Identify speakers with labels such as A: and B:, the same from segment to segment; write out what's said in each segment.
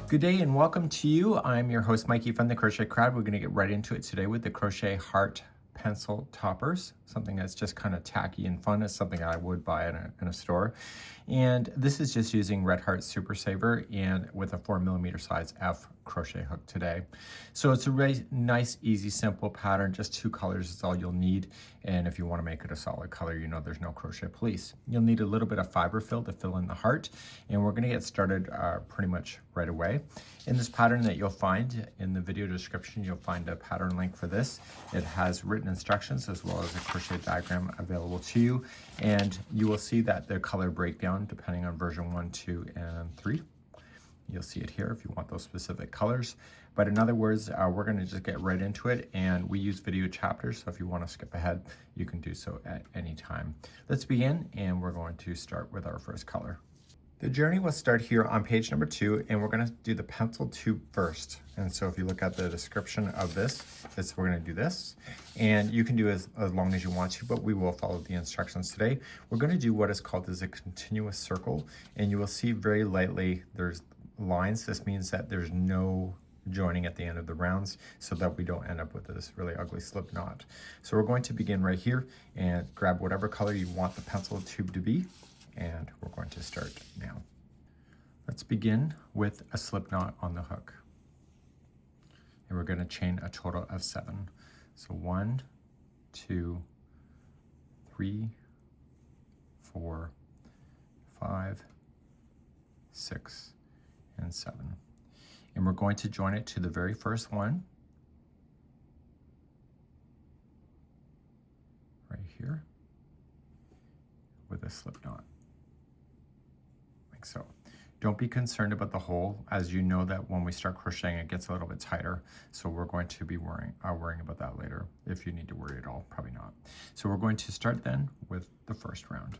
A: Good day and welcome to you. I'm your host Mikey from the Crochet Crowd. We're going to get right into it today with the Crochet Heart pencil toppers, something that's just kind of tacky and fun. It's something I would buy in a store. And this is just using Red Heart Super Saver and with a 4mm size F crochet hook today. So it's a really nice, easy, simple pattern. Just 2 colors is all you'll need. And if you want to make it a solid color, you know there's no crochet police. You'll need a little bit of fiber fill to fill in the heart. And we're going to get started pretty much right away. In this pattern that you'll find in the video description, you'll find a pattern link for this. It has written instructions as well as a crochet diagram available to you. And you will see that the color breakdown depending on version 1, 2, and 3. You'll see it here if you want those specific colors. But in other words, we're going to just get right into it, and we use video chapters, so if you want to skip ahead, you can do so at any time. Let's begin, and we're going to start with our first color. The journey will start here on page number 2, and we're going to do the pencil tube first. And so if you look at the description of this, we're going to do this. And you can do as long as you want to, but we will follow the instructions today. We're going to do what is called as a continuous circle, and you will see very lightly there's lines. This means that there's no joining at the end of the rounds so that we don't end up with this really ugly slip knot. So we're going to begin right here and grab whatever color you want the pencil tube to be, and we're going to start now. Let's begin with a slip knot on the hook, and we're going to chain a total of 7. So 1, 2, 3, 4, 5, 6, and 7. And we're going to join it to the very first one right here with a slip knot, like so. Don't be concerned about the hole, as you know that when we start crocheting it gets a little bit tighter, so we're going to be worrying about that later. If you need to worry at all, probably not. So we're going to start then with the first round.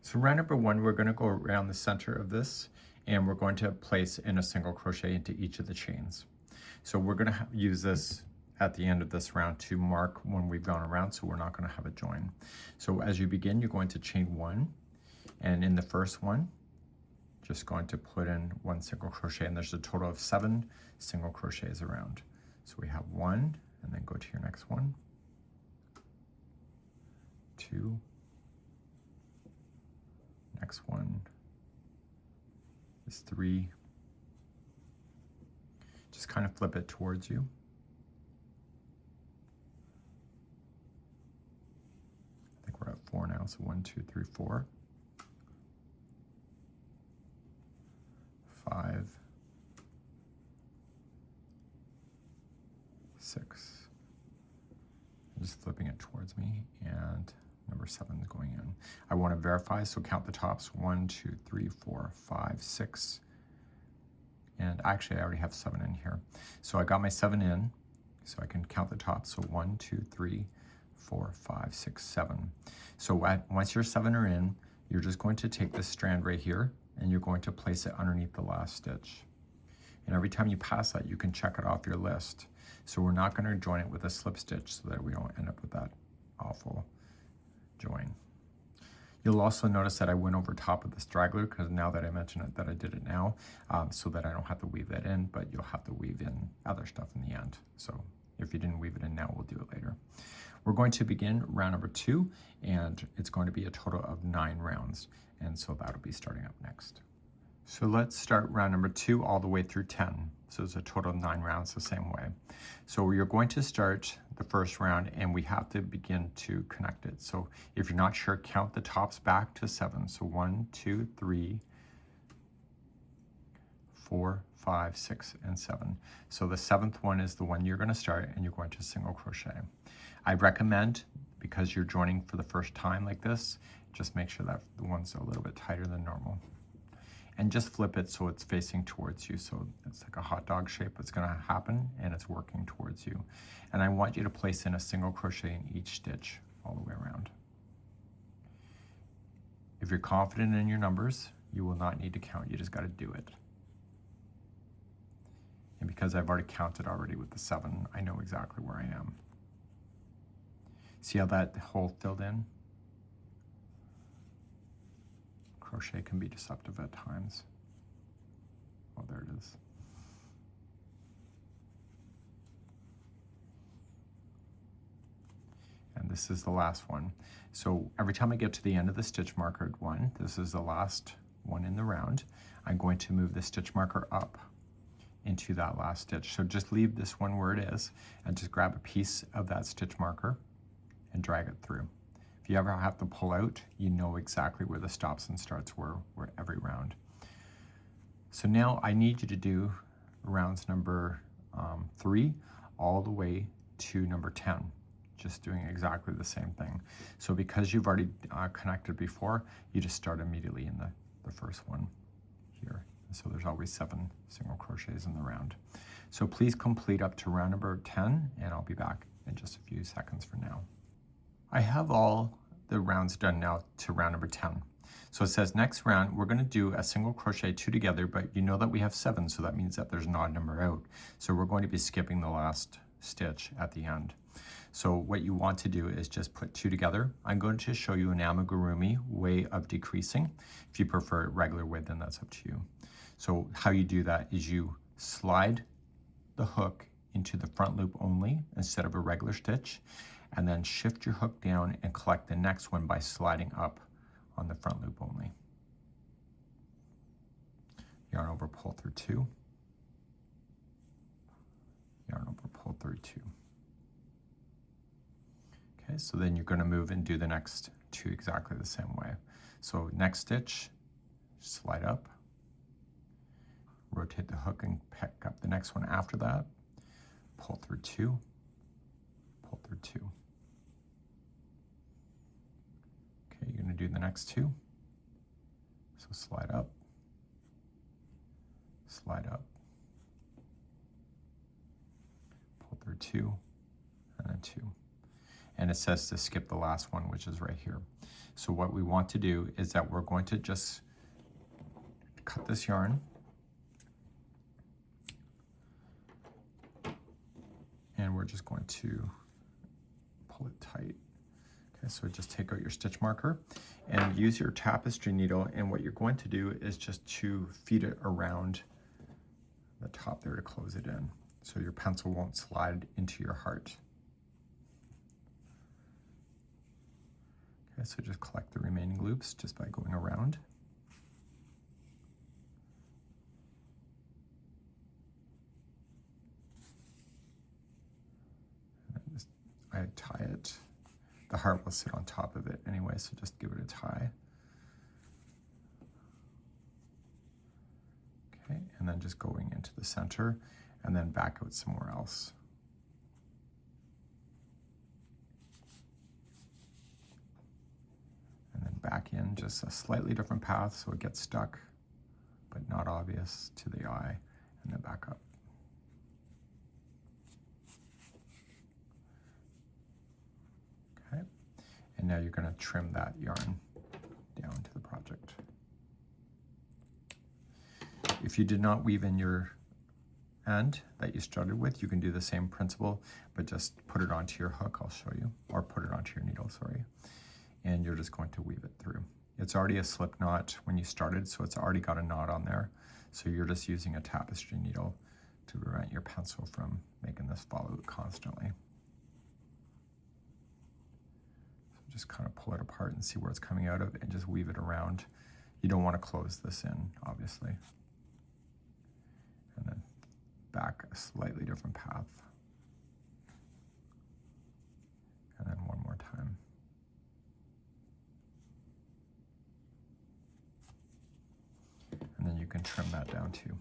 A: So round number 1, we're going to go around the center of this, and we're going to place in a single crochet into each of the chains. So we're going to use this at the end of this round to mark when we've gone around, so we're not going to have a join. So as you begin, you're going to chain 1, and in the first one, just going to put in 1 single crochet, and there's a total of 7 single crochets around. So we have 1, and then go to your next one, 2, next one is 3. Just kind of flip it towards you. I think we're at 4 now, so 1, 2, 3, 4. 5, 6. I'm just flipping it towards me, and number 7 is going in. I want to verify, so count the tops. 1, 2, 3, 4, 5, 6. And actually, I already have 7 in here. So I got my 7 in, so I can count the tops. So 1, 2, 3, 4, 5, 6, 7. So once your 7 are in, you're just going to take this strand right here, and you're going to place it underneath the last stitch. And every time you pass that, you can check it off your list. So we're not going to join it with a slip stitch so that we don't end up with that awful join. You'll also notice that I went over top of the straggler, because now that I mention it, that I did it now, so that I don't have to weave that in, but you'll have to weave in other stuff in the end. So if you didn't weave it in now, we'll do it later. We're going to begin round number 2, and it's going to be a total of 9 rounds. And so that'll be starting up next. So let's start round number 2 all the way through 10. So it's a total of 9 rounds the same way. So you're going to start the first round, and we have to begin to connect it. So if you're not sure, count the tops back to 7. So 1, 2, 3, 4, 5, 6, and 7. So the 7th one is the one you're going to start, and you're going to single crochet. I recommend, because you're joining for the first time like this, just make sure that the one's a little bit tighter than normal. And just flip it so it's facing towards you. So it's like a hot dog shape. It's going to happen, and it's working towards you. And I want you to place in a single crochet in each stitch all the way around. If you're confident in your numbers, you will not need to count. You just got to do it. And because I've already counted with the 7, I know exactly where I am. See how that hole filled in? Crochet can be deceptive at times. Oh, there it is. this is the last one. So every time I get to the end of the stitch marker one, this is the last one in the round, I'm going to move the stitch marker up into that last stitch. So just leave this one where it is and just grab a piece of that stitch marker and drag it through. If you ever have to pull out, you know exactly where the stops and starts were every round. So now I need you to do rounds number 3 all the way to number 10, just doing exactly the same thing. So because you've already connected before, you just start immediately in the first one here. So there's always 7 single crochets in the round. So please complete up to round number 10, and I'll be back in just a few seconds from now. I have all the rounds done now to round number 10. So it says next round, we're gonna do a single crochet 2 together, but you know that we have 7, so that means that there's an odd number out. So we're going to be skipping the last stitch at the end. So what you want to do is just put 2 together. I'm going to show you an amigurumi way of decreasing. If you prefer it regular way, then that's up to you. So how you do that is you slide the hook into the front loop only instead of a regular stitch, and then shift your hook down and collect the next one by sliding up on the front loop only. Yarn over, pull through 2. Yarn over, pull through 2. Okay, so then you're going to move and do the next 2 exactly the same way. So next stitch, slide up, rotate the hook and pick up the next one after that, pull through 2, pull through 2. Okay, you're going to do the next 2. So slide up, pull through 2, and then 2. And it says to skip the last one, which is right here. So what we want to do is that we're going to just cut this yarn and we're just going to pull it tight. Okay, so just take out your stitch marker and use your tapestry needle, and what you're going to do is just to feed it around the top there to close it in, so your pencil won't slide into your heart. Okay, so just collect the remaining loops just by going around. I tie it. The heart will sit on top of it anyway, so just give it a tie. Okay, and then just going into the center and then back out somewhere else. And then back in, just a slightly different path so it gets stuck, but not obvious to the eye, and then back up. Okay, and now you're going to trim that yarn down to the project. If you did not weave in your end that you started with, you can do the same principle, but just put it onto your hook, I'll show you, or put it onto your needle, sorry, and you're just going to weave it through. It's already a slip knot when you started, so it's already got a knot on there, so you're just using a tapestry needle to prevent your pencil from making this fall out constantly. So just kind of pull it apart and see where it's coming out of and just weave it around. You don't want to close this in, obviously. And then back a slightly different path. And then one more time. And then you can trim that down too.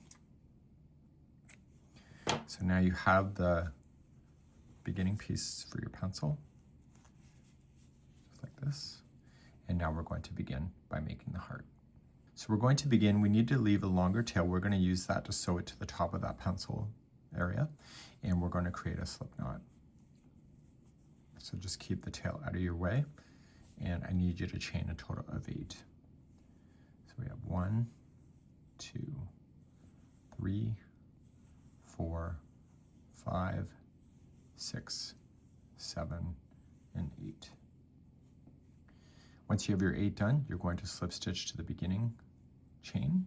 A: So now you have the beginning piece for your pencil, just like this. And now we're going to begin by making the heart. So we're going to begin, we need to leave a longer tail. We're going to use that to sew it to the top of that pencil area, and we're going to create a slip knot. So just keep the tail out of your way, and I need you to chain a total of 8. So we have 1, 2, 3, 4, 5, 6, 7, and 8. Once you have your 8 done, you're going to slip stitch to the beginning chain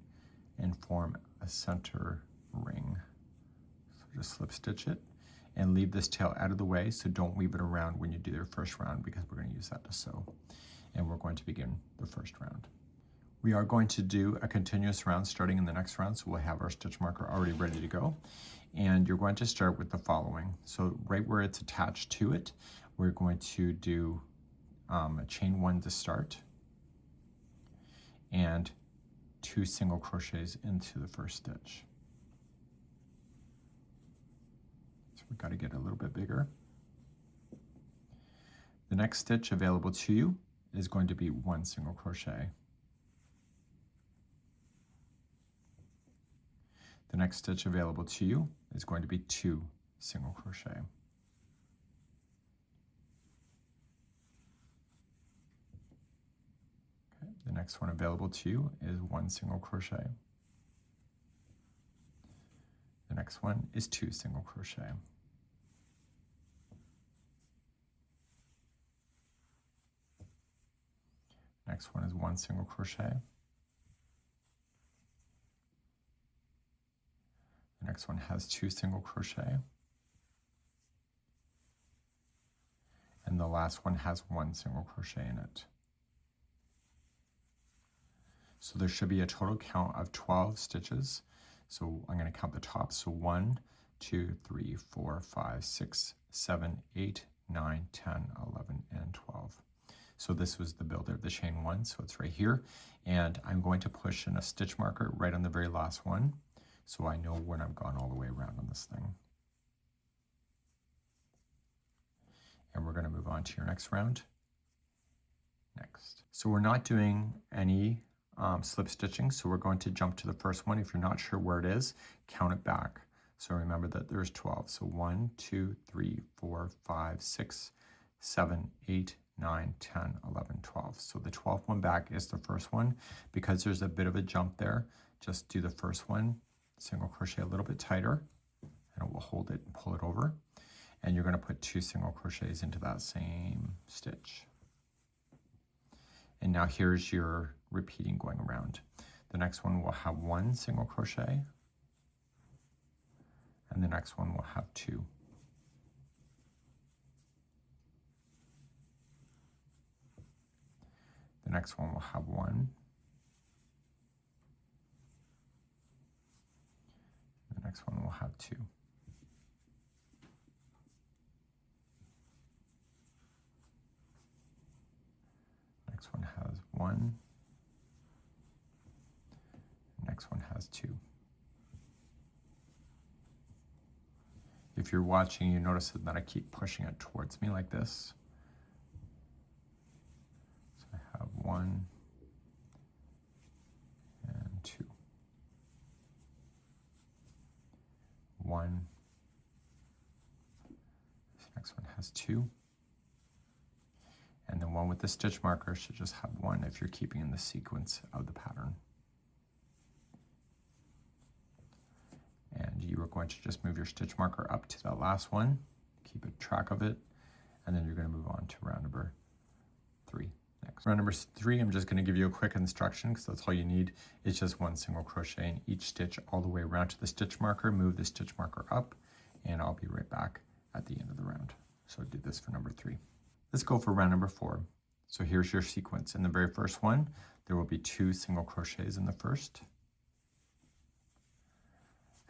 A: and form a center ring. So just slip stitch it, and leave this tail out of the way, so don't weave it around when you do your first round because we're going to use that to sew. And we're going to begin the first round. We are going to do a continuous round starting in the next round, so we'll have our stitch marker already ready to go. And you're going to start with the following. So right where it's attached to it, we're going to do a chain 1 to start and 2 single crochets into the first stitch. So we've got to get a little bit bigger. The next stitch available to you is going to be 1 single crochet. The next stitch available to you is going to be 2 single crochet. Okay. The next one available to you is 1 single crochet. The next one is 2 single crochet. Next one is 1 single crochet. The next one has 2 single crochet. And the last one has 1 single crochet in it. So there should be a total count of 12 stitches. So I'm going to count the top. So 1, 2, 3, 4, 5, 6, 7, 8, 9, 10, 11, and 12. So this was the builder of the chain 1, so it's right here. And I'm going to push in a stitch marker right on the very last one, so I know when I've gone all the way around on this thing. And we're going to move on to your next round. Next. So we're not doing any slip stitching, so we're going to jump to the first one. If you're not sure where it is, count it back. So remember that there's 12. So 1, 2, 3, 4, 5, 6, 7, 8, 9, 10, 11, 12. So the 12th one back is the first one. Because there's a bit of a jump there, just do the first one, single crochet a little bit tighter, and it will hold it and pull it over. And you're going to put 2 single crochets into that same stitch. And now here's your repeating going around. The next one will have 1 single crochet, and the next one will have 2. The next one will have 1. The next one will have 2. Next one has 1. Next one has 2. If you're watching, you notice that I keep pushing it towards me like this. So I have 1 and 2. 1. This next one has 2. And the one with the stitch marker should just have 1 if you're keeping in the sequence of the pattern. And you are going to just move your stitch marker up to that last one, keep a track of it, and then you're going to move on to round number 3 next. Round number 3, I'm just going to give you a quick instruction because that's all you need. It's just 1 single crochet in each stitch all the way around to the stitch marker. Move the stitch marker up, and I'll be right back at the end of the round. So do this for number 3. Let's go for round number 4. So here's your sequence. In the very first one, there will be 2 single crochets in the first.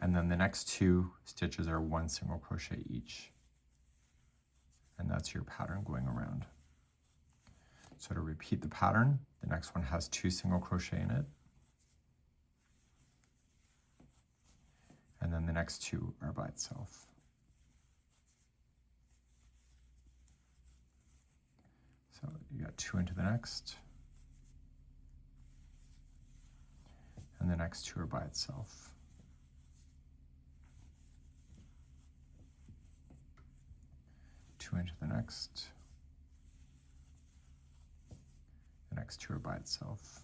A: And then the next 2 stitches are 1 single crochet each. And that's your pattern going around. So to repeat the pattern, the next one has 2 single crochet in it. And then the next 2 are by itself. So you got 2 into the next. And the next 2 are by itself. Into the next. The next 2 are by itself.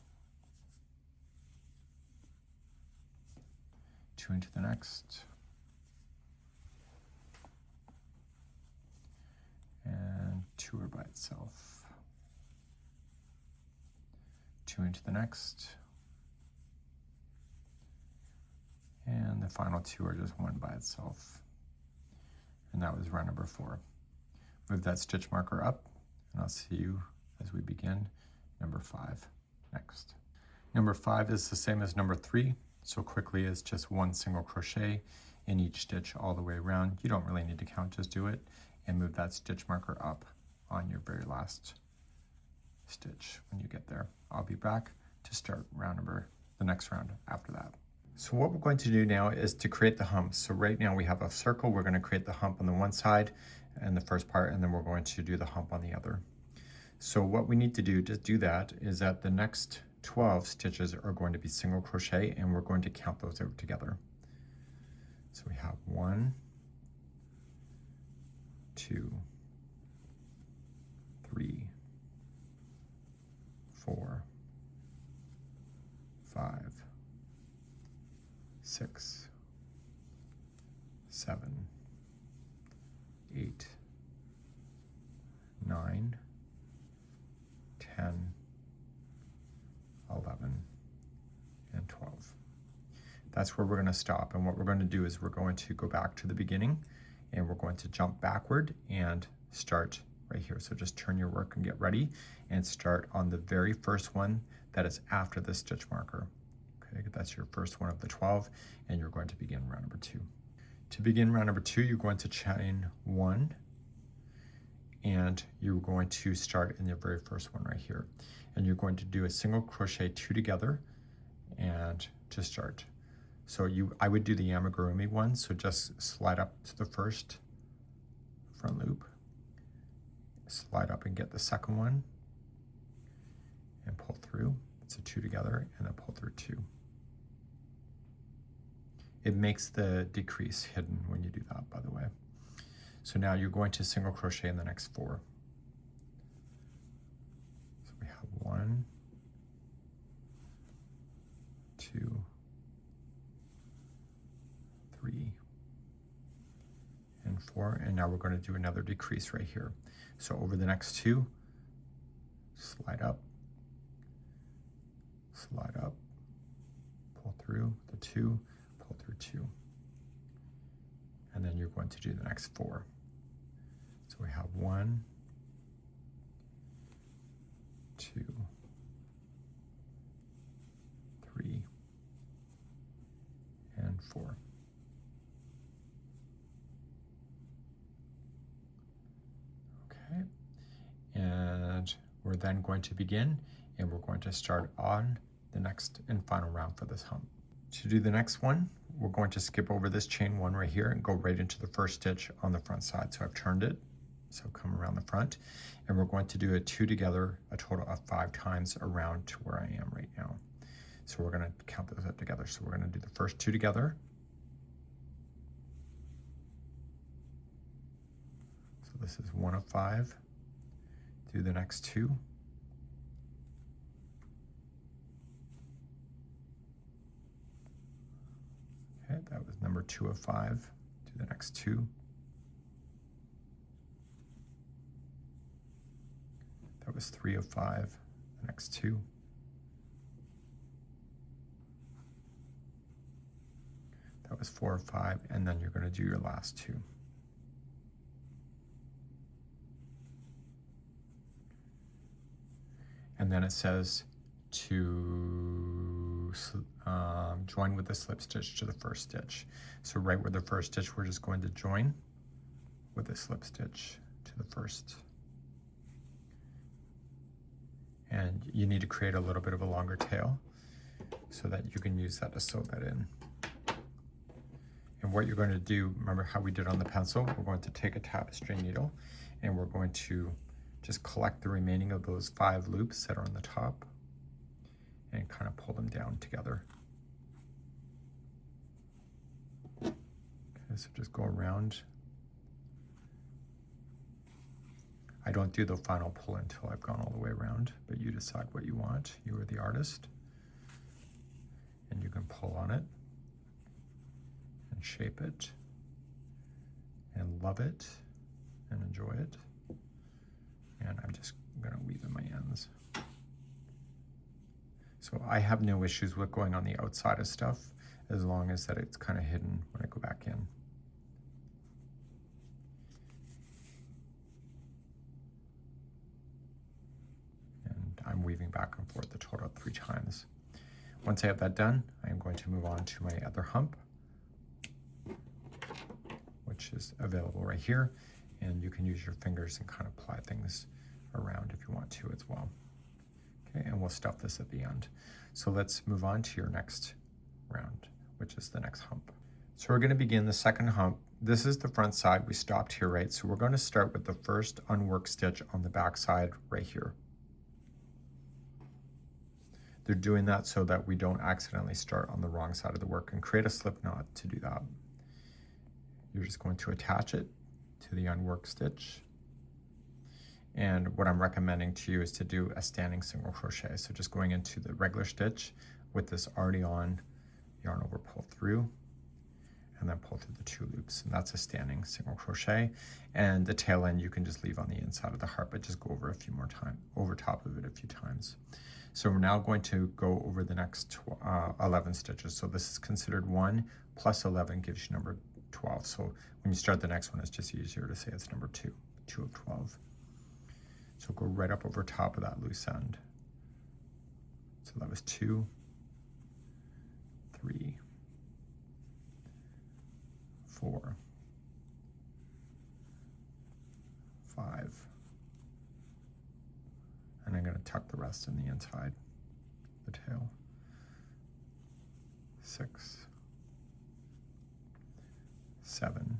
A: 2 into the next. And 2 are by itself. 2 into the next. And the final 2 are just 1 by itself. and that was round number 4. Move that stitch marker up, and I'll see you as we begin number 5 next. Number 5 is the same as number 3, so quickly it's just 1 single crochet in each stitch all the way around. You don't really need to count, just do it, and move that stitch marker up on your very last stitch when you get there. I'll be back to start the next round after that. So what we're going to do now is to create the hump. So right now we have a circle. We're going to create the hump on the one side and the first part, and then we're going to do the hump on the other. So what we need to do to do that is that the next 12 stitches are going to be single crochet, and we're going to count those out together. So we have 1, 2, 3, 4, 5, 6, 7, 8, 9, 10, 11, and 12. That's where we're going to stop, and what we're going to do is we're going to go back to the beginning, and we're going to jump backward and start right here. So just turn your work and get ready and start on the very first one that is after the stitch marker. Okay, that's your first one of the 12, and you're going to begin round number 2. To begin round number 2, you're going to chain 1, and you're going to start in the very first one right here, and you're going to do a single crochet 2 together and to start. So I would do the amigurumi one, so just slide up to the first front loop, slide up and get the second one, and pull through. It's a 2 together, and then pull through 2. It makes the decrease hidden when you do that, by the way. So now you're going to single crochet in the next 4. So we have 1, 2, 3, and 4, and now we're going to do another decrease right here. So over the next 2, slide up, pull through the 2, pull through 2, and then you're going to do the next 4. So we have 1, 2, 3, and 4. Okay, and we're then going to begin, and we're going to start on the next and final round for this hump. To do the next one, we're going to skip over this chain 1 right here and go right into the first stitch on the front side. So I've turned it, so come around the front, and we're going to do a 2 together, a total of 5 times around to where I am right now. So we're going to count those up together. So we're going to do the first 2 together. So this is 1 of 5. Do the next 2. Okay, that was number 2 of 5. Do the next 2. That was 3 of 5. The next 2. That was 4 of 5, and then you're going to do your last 2. And then it says to join with the slip stitch to the first stitch. So right where the first stitch, we're just going to join with a slip stitch to the first. And you need to create a little bit of a longer tail so that you can use that to sew that in. And what you're going to do, remember how we did on the pencil, we're going to take a tapestry needle and we're going to just collect the remaining of those 5 loops that are on the top and kind of pull them down together. Okay, so just go around. I don't do the final pull until I've gone all the way around, but you decide what you want. You are the artist, and you can pull on it and shape it and love it and enjoy it. And I'm just going to weave in my ends. So I have no issues with going on the outside of stuff as long as that it's kind of hidden when I go back in. going back and forth a total of 3 times. Once I have that done, I am going to move on to my other hump, which is available right here, and you can use your fingers and kind of apply things around if you want to as well. Okay, and we'll stuff this at the end. So let's move on to your next round, which is the next hump. So we're going to begin the second hump. This is the front side. We stopped here, right? So we're going to start with the first unworked stitch on the back side right here. They're doing that so that we don't accidentally start on the wrong side of the work and create a slip knot to do that. You're just going to attach it to the unworked stitch. And what I'm recommending to you is to do a standing single crochet. So just going into the regular stitch with this already on, yarn over, pull through, and then pull through the 2 loops. And that's a standing single crochet. And the tail end you can just leave on the inside of the heart, but just go over a few more times, over top of it a few times. So we're now going to go over the next 11 stitches. So this is considered 1 plus 11 gives you number 12. So when you start the next one, it's just easier to say it's number 2, 2 of 12. So go right up over top of that loose end. So that was 2, 3, 4, 5, and I'm going to tuck the rest in the inside, the tail. 6, 7,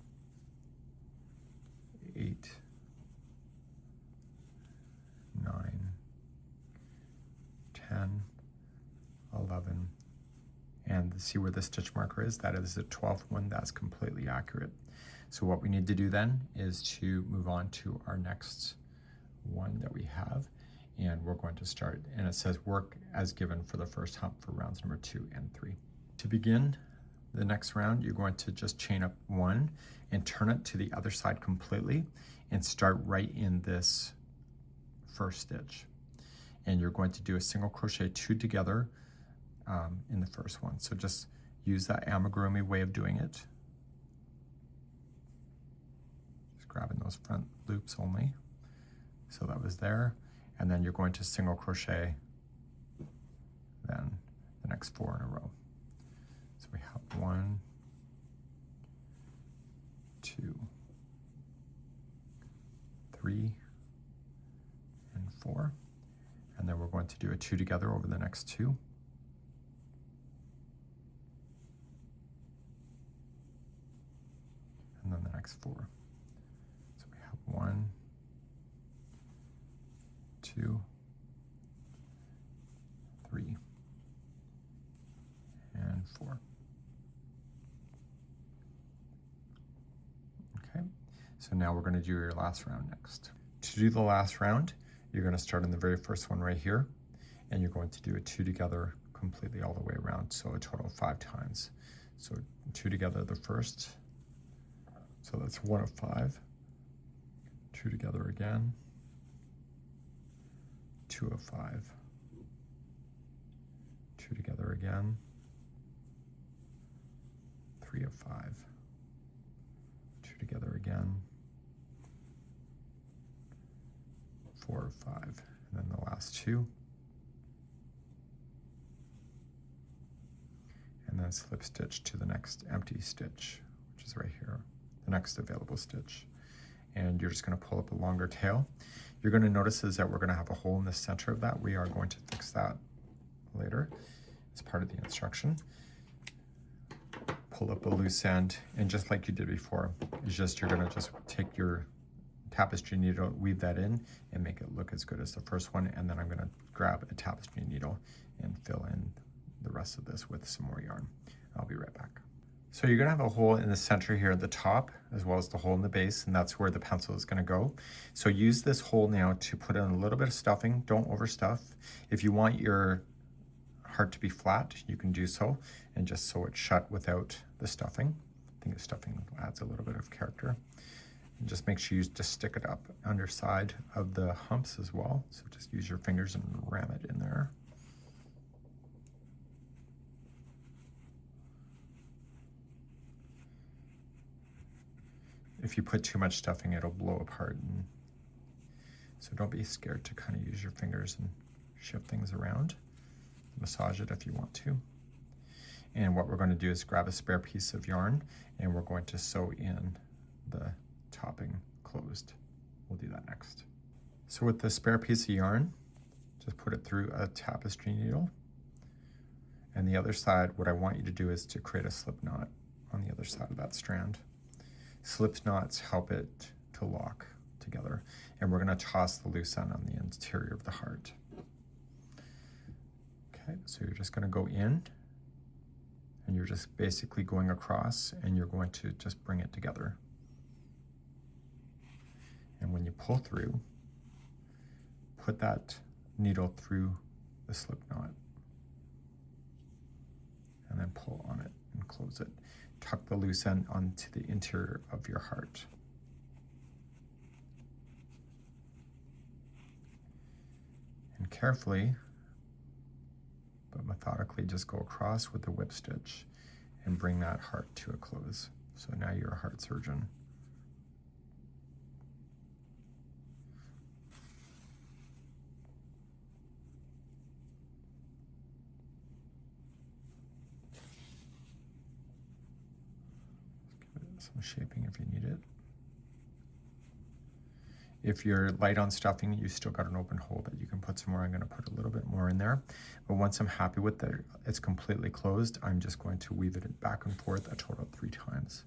A: 8, 9, 10, 11, and see where the stitch marker is? That is the 12th one. That's completely accurate. So what we need to do then is to move on to our next one that we have, and we're going to start, and it says work as given for the first hump for rounds number 2 and 3. To begin the next round, you're going to just chain up 1 and turn it to the other side completely and start right in this first stitch. And you're going to do a single crochet 2 together in the first one. So just use that amigurumi way of doing it. Just grabbing those front loops only. So that was there. And then you're going to single crochet then the next 4 in a row. So we have 1, 2, 3, and 4. And then we're going to do a 2 together over the next 2. And then the next 4. So we have 1, 2, 3, and 4. Okay, so now we're going to do your last round next. To do the last round, you're going to start in the very first one right here, and you're going to do a 2 together completely all the way around, so a total of 5 times. So 2 together the first, so that's 1 of 5, 2 together again, 2 of 5, 2 together again, 3 of 5, 2 together again, 4 of 5, and then the last 2, and then slip stitch to the next empty stitch, which is right here, the next available stitch. And you're just going to pull up a longer tail. You're going to notice is that we're going to have a hole in the center of that. We are going to fix that later as part of the instruction. Pull up a loose end, and just like you did before, it's just you're going to just take your tapestry needle, weave that in, and make it look as good as the first one. And then I'm going to grab a tapestry needle and fill in the rest of this with some more yarn. I'll be right back. So you're going to have a hole in the center here at the top, as well as the hole in the base, and that's where the pencil is going to go. So use this hole now to put in a little bit of stuffing. Don't overstuff. If you want your heart to be flat, you can do so, and just sew it shut without the stuffing. I think the stuffing adds a little bit of character. And just make sure you just stick it up underside of the humps as well. So just use your fingers and ram it in there. If you put too much stuffing, it'll blow apart. And so don't be scared to kind of use your fingers and shift things around, massage it if you want to. And what we're going to do is grab a spare piece of yarn and we're going to sew in the topping closed. We'll do that next. So with the spare piece of yarn, just put it through a tapestry needle. And the other side, what I want you to do is to create a slip knot on the other side of that strand. Slip knots help it to lock together. And we're going to toss the loose end on the interior of the heart. Okay, so you're just going to go in and you're just basically going across and you're going to just bring it together. And when you pull through, put that needle through the slip knot and then pull on it and close it. Tuck the loose end onto the interior of your heart. And carefully, but methodically, just go across with the whip stitch and bring that heart to a close. So now you're a heart surgeon. Some shaping if you need it. If you're light on stuffing, you still got an open hole that you can put some more. I'm going to put a little bit more in there. But once I'm happy with it, it's completely closed, I'm just going to weave it back and forth a total of 3 times.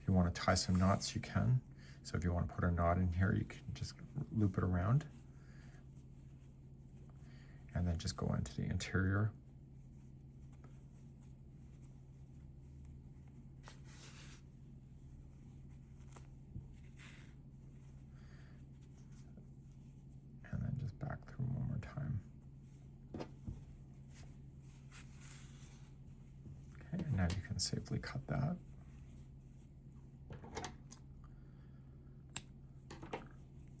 A: If you want to tie some knots, you can. So if you want to put a knot in here, you can just loop it around. And then just go into the interior. Back through one more time. Okay, and now you can safely cut that.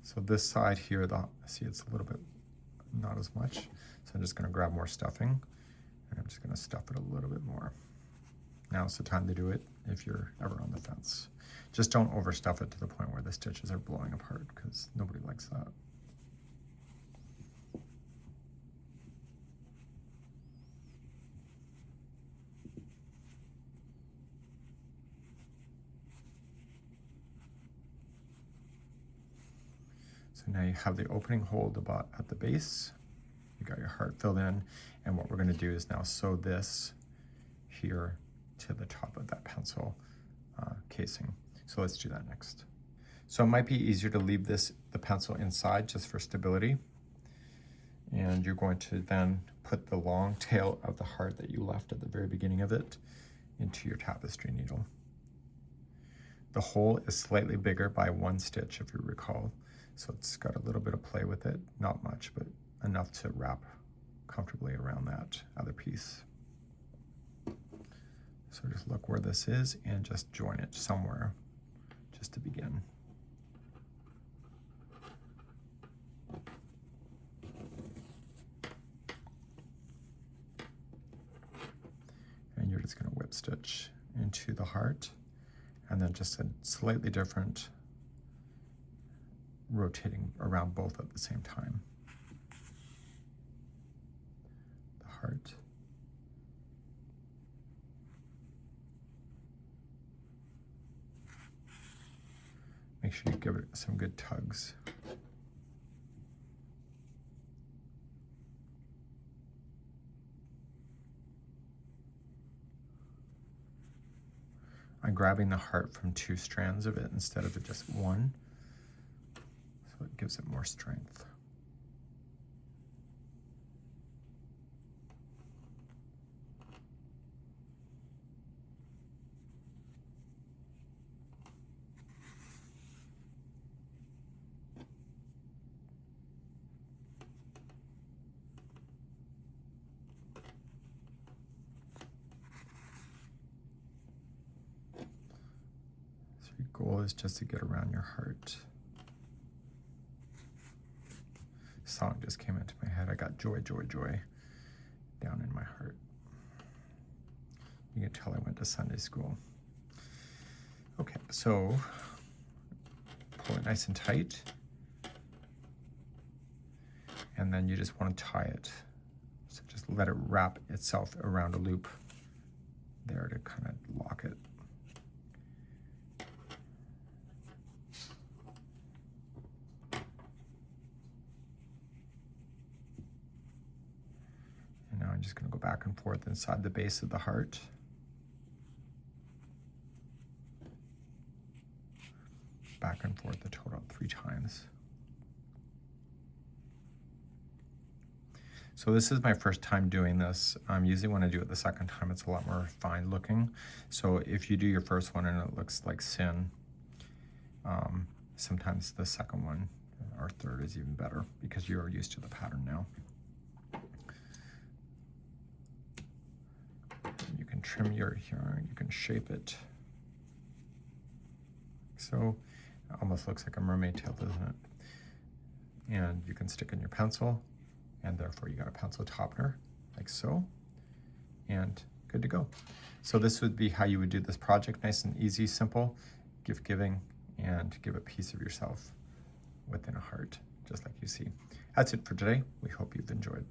A: So this side here, see it's a little bit, not as much. So I'm just going to grab more stuffing and I'm just going to stuff it a little bit more. Now's the time to do it if you're ever on the fence. Just don't overstuff it to the point where the stitches are blowing apart because nobody likes that. So now you have the opening hole at the base. You got your heart filled in, and what we're going to do is now sew this here to the top of that pencil casing. So let's do that next. So it might be easier to leave the pencil inside just for stability. And you're going to then put the long tail of the heart that you left at the very beginning of it into your tapestry needle. The hole is slightly bigger by 1 stitch, if you recall. So it's got a little bit of play with it, not much, but enough to wrap comfortably around that other piece. So just look where this is and just join it somewhere just to begin. And you're just going to whip stitch into the heart and then just a slightly different rotating around both at the same time. The heart. Make sure you give it some good tugs. I'm grabbing the heart from 2 strands of it instead of just 1. So it gives it more strength. So your goal is just to get around your heart. Song just came into my head. I got joy, joy, joy down in my heart. You can tell I went to Sunday school. Okay, so pull it nice and tight. and then you just want to tie it. So just let it wrap itself around a loop there to kind of lock it. And now I'm just going to go back and forth inside the base of the heart. Back and forth a total of 3 times. So this is my first time doing this. Usually when I do it the second time, it's a lot more refined looking. So if you do your first one and it looks like sin, sometimes the second one or third is even better because you're used to the pattern now. You can trim your yarn, you can shape it. So it almost looks like a mermaid tail, doesn't it? And you can stick in your pencil, and therefore you got a pencil toppener, like so, and good to go. So this would be how you would do this project, nice and easy, simple, gift giving, and give a piece of yourself within a heart, just like you see. That's it for today. We hope you've enjoyed.